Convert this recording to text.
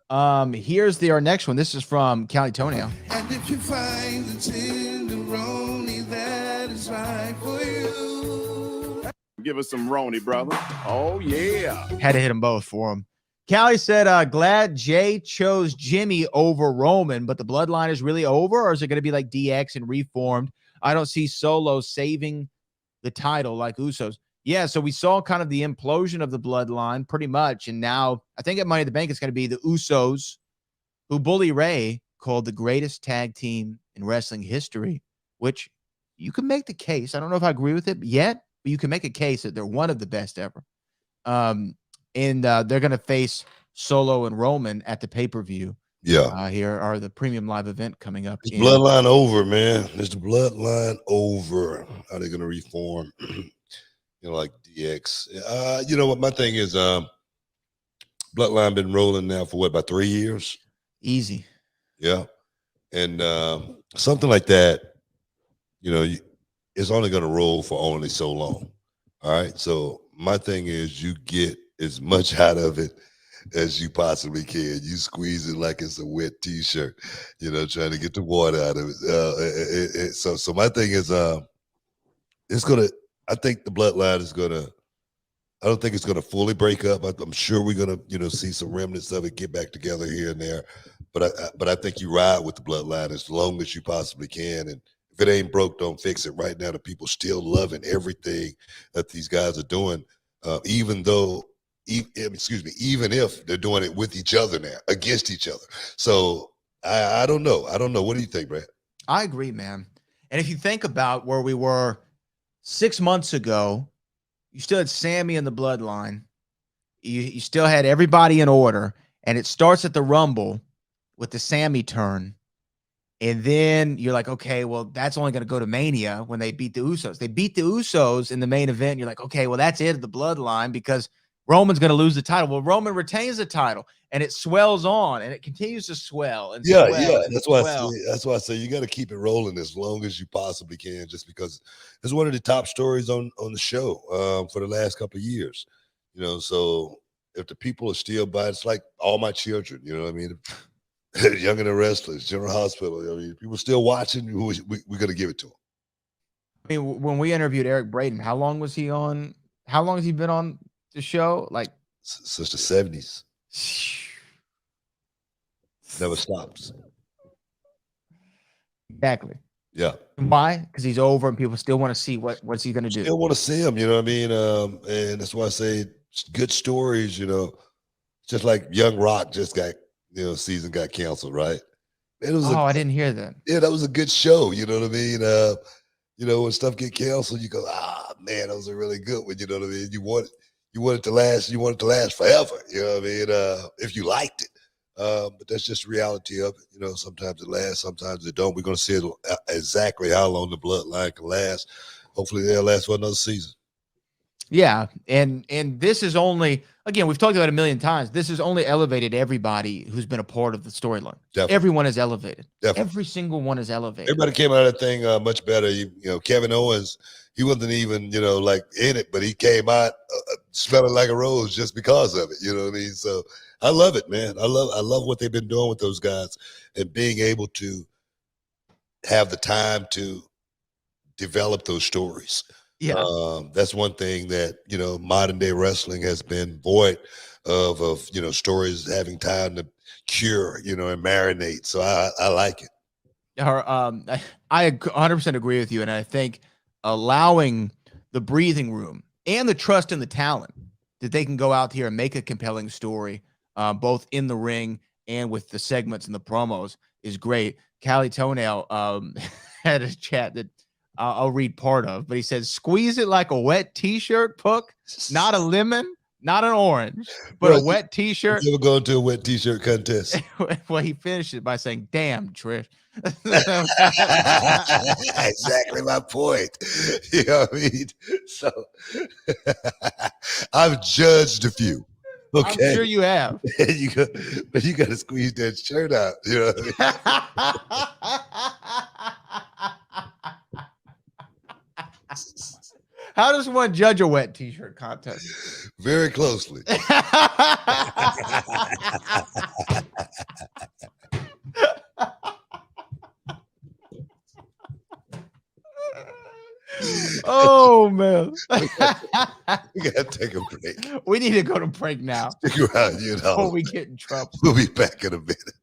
Here's our next one. This is from 𝐒𝐤𝐴𝐚𝐥. And if you find the tenderoni that is right for you, give us some Roni, brother. Oh, yeah. Had to hit them both for him. Callie said, glad Jay chose Jimmy over Roman, but the bloodline is really over, or is it going to be like DX and reformed? I don't see Solo saving the title like Usos. Yeah, so we saw kind of the implosion of the bloodline pretty much, and now I think at Money in the Bank it's going to be the Usos, who Bully Ray called the greatest tag team in wrestling history, which you can make the case. I don't know if I agree with it yet, but you can make a case that they're one of the best ever. And they're going to face Solo and Roman at the pay-per-view. Yeah. Here are the premium live event coming up. Bloodline over, man. Is the bloodline over? Are they going to reform? Like DX. You know what? My thing is, bloodline been rolling now for what, about 3 years? Easy. Yeah. And something like that, it's only going to roll for only so long. All right. So my thing is, you get as much out of it as you possibly can. You squeeze it like it's a wet t-shirt, trying to get the water out of it. So my thing is, I think the bloodline is I don't think it's gonna fully break up. I'm sure we're gonna, see some remnants of it get back together here and there. But I think you ride with the bloodline as long as you possibly can. And if it ain't broke, don't fix it. Right now, the people still loving everything that these guys are doing, even if they're doing it with each other now, against each other. So I don't know. What do you think, Brad? I agree, man. And if you think about where we were 6 months ago, you still had Sammy in the bloodline. You still had everybody in order. And it starts at the Rumble with the Sammy turn. And then you're like, okay, well, that's only going to go to Mania when they beat the Usos. They beat the Usos in the main event. And you're like, okay, well, that's it, the bloodline, because Roman's going to lose the title. Well, Roman retains the title, and it swells on, and it continues to swell. And yeah. That's why I say you got to keep it rolling as long as you possibly can, just because it's one of the top stories on the show for the last couple of years. So if the people are still by, it's like All My Children. You know what I mean? Young and the Wrestlers, General Hospital. I mean, people still watching. We're going to give it to them. I mean, when we interviewed Eric Braeden, how long was he on? How long has he been on the show? Like since the 70s. Never stops. Exactly. Yeah. Why? Because he's over and people still want to see what's he going to do. Still want to see him, you know what I mean? And that's why I say good stories, just like Young Rock just got, season got canceled, right? I didn't hear that. Yeah, that was a good show, you know what I mean? When stuff get canceled, you go, man, that was a really good one, you know what I mean? You want it to last forever, you know what I mean? If you liked it. But that's just the reality of it. Sometimes it lasts, sometimes it don't. We're going to see exactly how long the bloodline can last. Hopefully they'll last for another season. Yeah. And this is only, again, we've talked about it a million times. This has only elevated everybody who's been a part of the storyline. Everyone is elevated. Definitely. Every single one is elevated. Everybody came out of that thing much better. Kevin Owens, he wasn't even, like in it, but he came out smelling like a rose just because of it. You know what I mean? So I love it, man. I love what they've been doing with those guys and being able to have the time to develop those stories. Yeah. That's one thing that, modern day wrestling has been void of, stories having time to cure, and marinate. So I like it. I 100% agree with you. And I think allowing the breathing room and the trust in the talent that they can go out here and make a compelling story, both in the ring and with the segments and the promos is great. 𝐒𝐤𝐴𝐚𝐥 had a chat that I'll read part of, but he says, squeeze it like a wet t-shirt, Puck, not a lemon, not an orange, but a wet t-shirt. You ever go into a wet t-shirt contest? Well, he finished it by saying, damn, Trish. Exactly my point. You know what I mean? So I've judged a few. Okay. I'm sure you have. But you got to squeeze that shirt out. You know what I mean? How does one judge a wet t-shirt contest? Very closely. Oh man. We gotta take a break. We need to go to break now Stick around, you before know. we get in trouble. We'll be back in a minute.